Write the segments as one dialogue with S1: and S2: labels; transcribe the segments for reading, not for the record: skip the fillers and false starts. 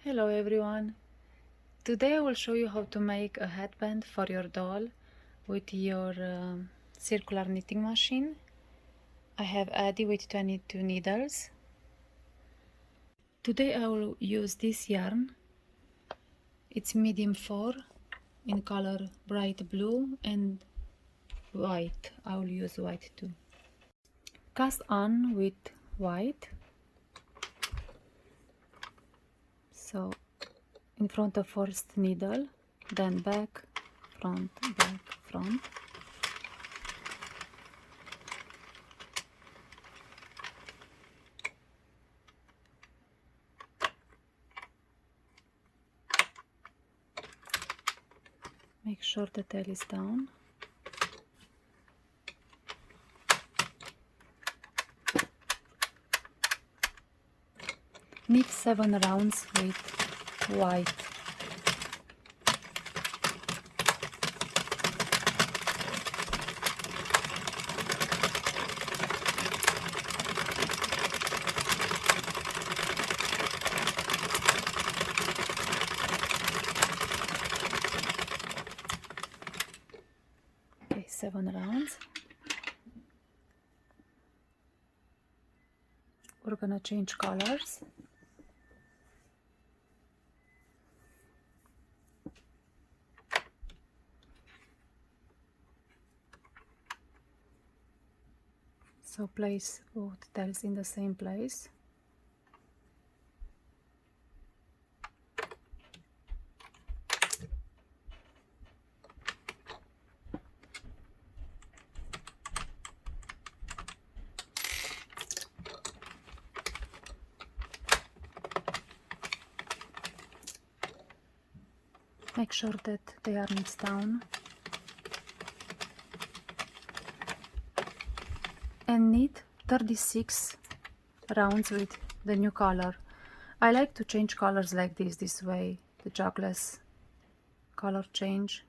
S1: Hello everyone! Today I will show you how to make a headband for your doll with your circular knitting machine. I have Addi with 22 needles. Today I will use this yarn. It's medium 4 in color bright blue and white. I will use white too. Cast on with white. So in front of first needle, then back, front, back, front. Make sure the tail is down. Knit 7 rounds with white. Okay, 7 rounds. We're gonna change colors. So place both tails in the same place. Make sure that the yarn is down. And knit 36 rounds with the new color. I like to change colors like this way, the jogless color change.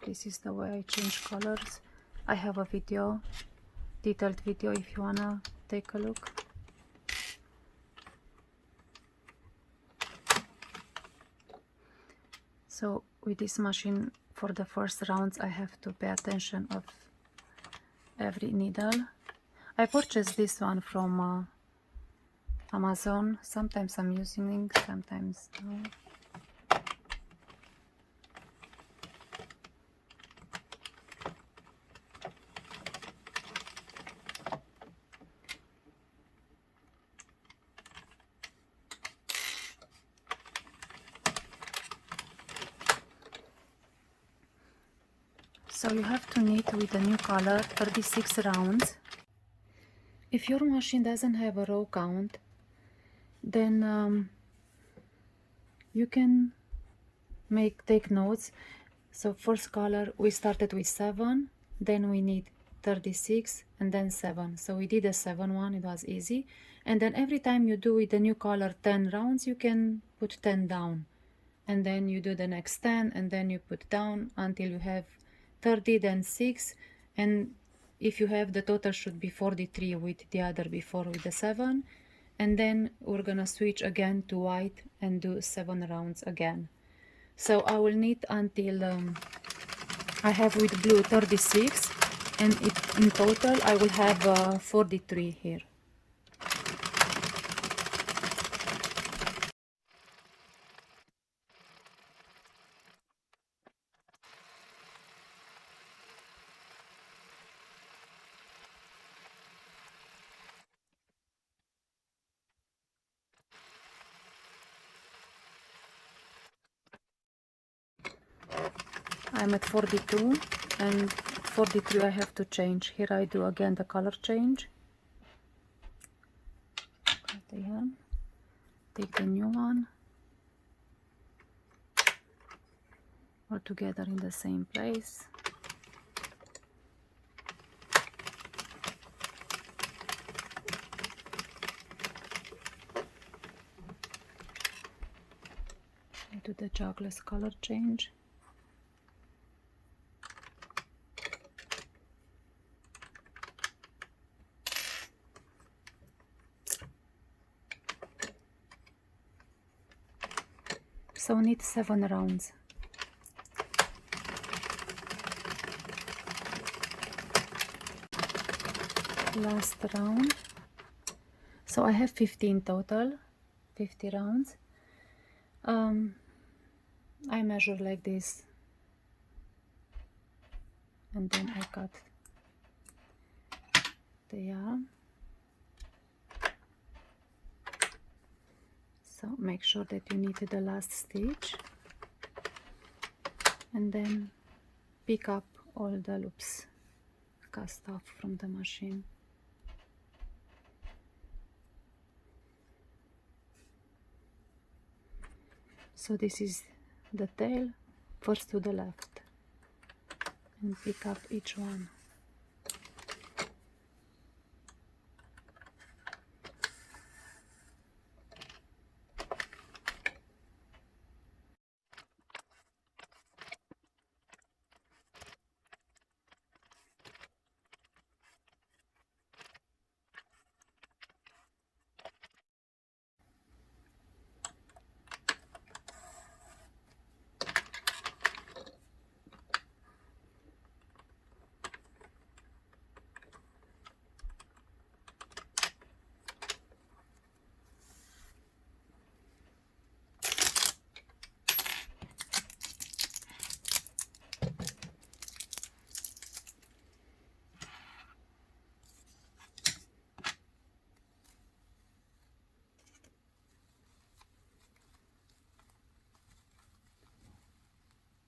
S1: This is the way I change colors. I have a video, detailed video if you wanna take a look. So with this machine, for the first rounds, I have to pay attention of every needle. I purchased this one from Amazon. Sometimes I'm using it, sometimes no. So you have to knit with the new color 36 rounds. If your machine doesn't have a row count, then you can take notes. So first color we started with 7, then we need 36 and then 7. So we did a 7 one, it was easy. And then every time you do with the new color 10 rounds, you can put 10 down. And then you do the next 10 and then you put down until you have 30, then 6, and if you have, the total should be 43 with the other before with the 7, and then we're gonna switch again to white and do 7 rounds again. So I will knit until I have with blue 36, and in total I will have 43 here. I'm at 42 and 43 I have to change. Here I do again the color change. Cut the yarn, take the new one, all together in the same place. I do the jogless color change. So need 7 rounds. Last round. So I have 15 total, 50 rounds. I measure like this, and then I cut the yarn. So make sure that you knit the last stitch, and then pick up all the loops cast off from the machine. So this is the tail, first to the left, and pick up each one.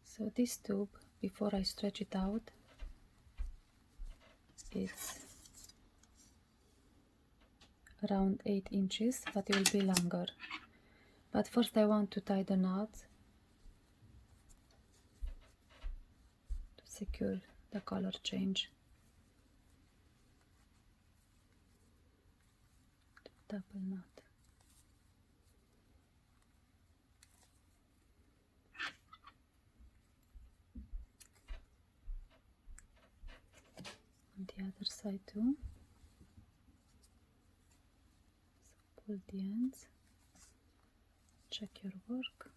S1: So this tube, before I stretch it out, it's around 8 inches, but it will be longer. But first I want to tie the knot to secure the color change. Double knot. On the other side too. So pull the ends, check your work.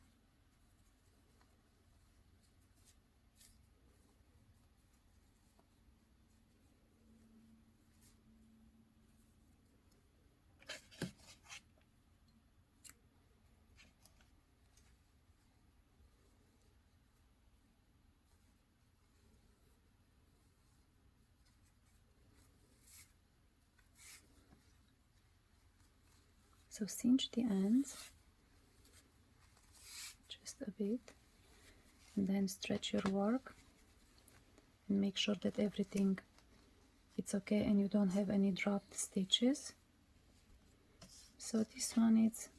S1: So cinch the ends just a bit, and then stretch your work and make sure that everything it's okay and you don't have any dropped stitches. So this one is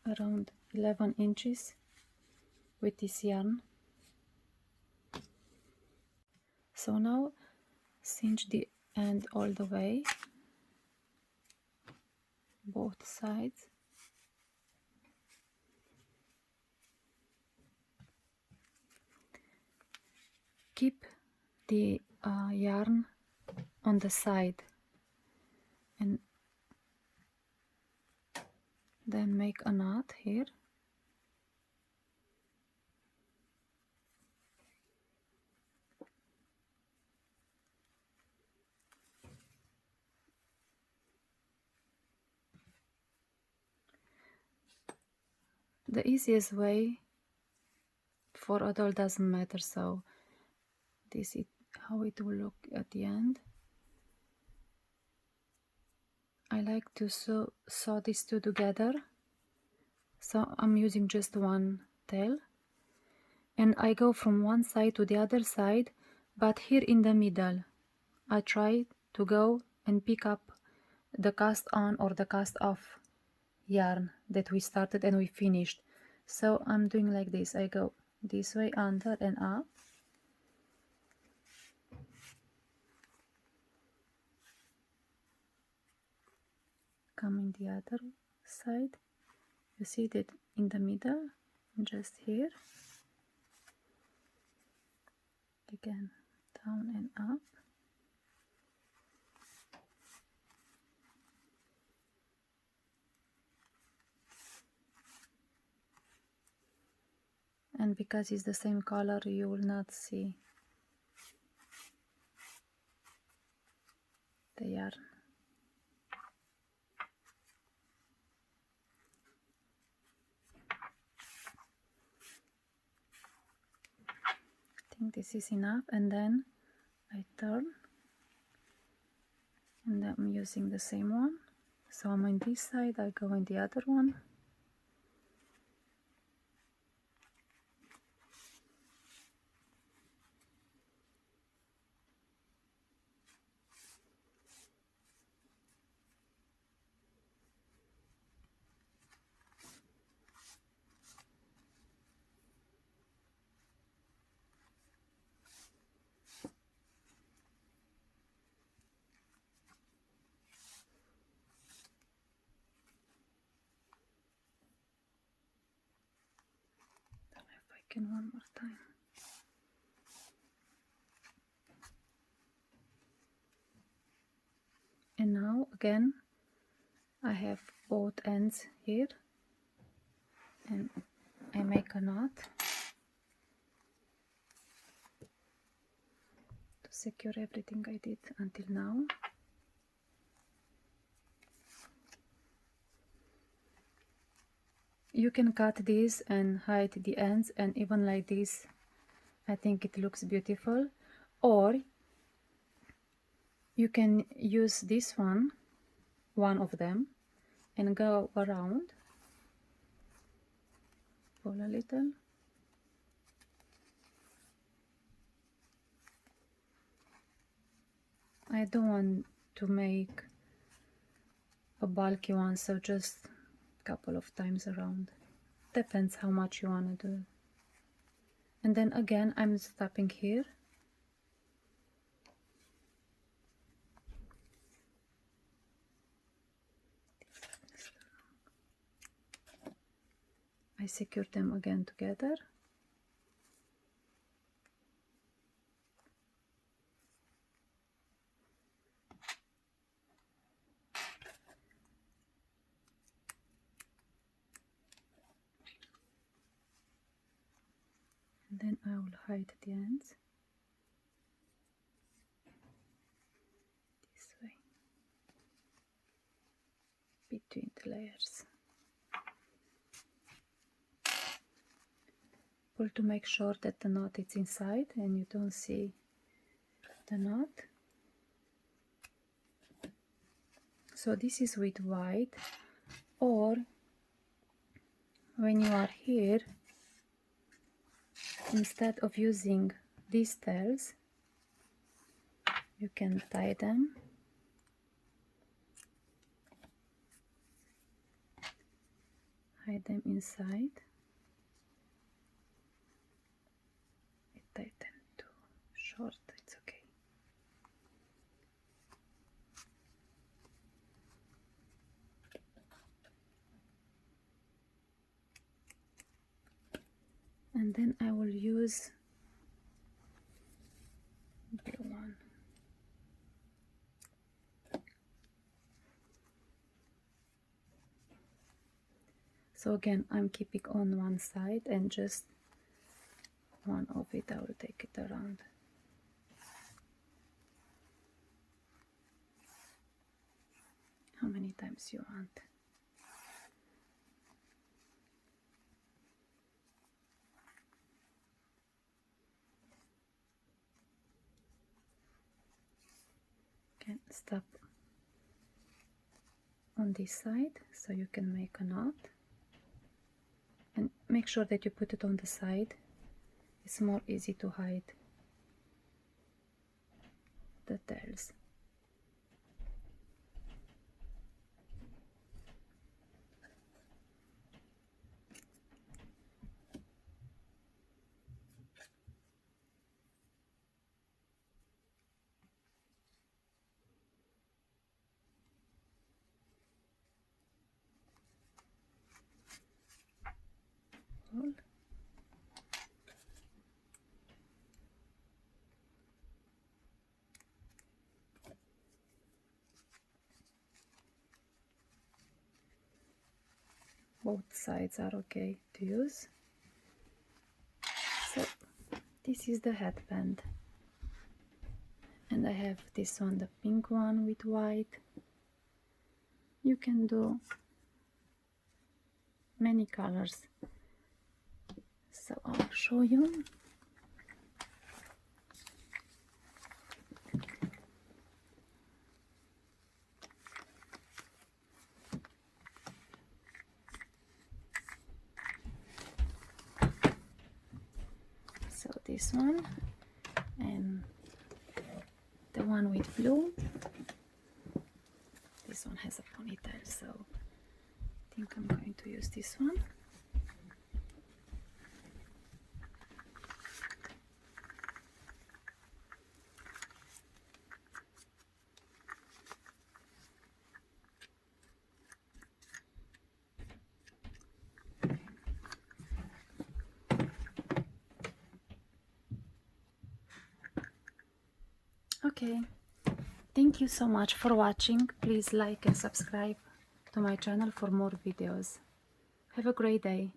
S1: around 11 inches with this yarn. So now cinch the end all the way, both sides. Keep the yarn on the side and then make a knot here. The easiest way for adult doesn't matter, so this is how it will look at the end. I like to sew these two together, so I'm using just one tail, and I go from one side to the other side, but here in the middle I try to go and pick up the cast on or the cast off yarn that we started and we finished. So I'm doing like this, I go this way under and up, come in the other side. You see that in the middle, just here, again down and up, because it's the same color, you will not see the yarn. I think this is enough, and then I turn, and I'm using the same one. So I'm on this side, I go in the other one. If I can one more time. And now again I have both ends here, and I make a knot to secure everything I did until now. You can cut this and hide the ends, and even like this I think it looks beautiful. Or you can use this one of them, and go around, pull a little, I don't want to make a bulky one, so just a couple of times around, depends how much you want to do. And then again I'm stopping here, I secure them again together, and then I will hide the ends this way between the layers. Pull to make sure that the knot is inside and you don't see the knot. So this is with white, or when you are here, instead of using these tails, you can tie them, hide them inside. I tie them too short, it's okay. And then I will use blue one. So again, I'm keeping on one side, and just one of it I will take it around. How many times you want? Okay, stop on this side so you can make a knot, and make sure that you put it on the side. It's more easy to hide the tails. Pull. Both sides are okay to use. This is the headband, and I have this one, the pink one with white. You can do many colors, so I'll show you. So this one, and the one with blue. This one has a ponytail, so I think I'm going to use this one. Okay, thank you so much for watching. Please like and subscribe to my channel for more videos. Have a great day.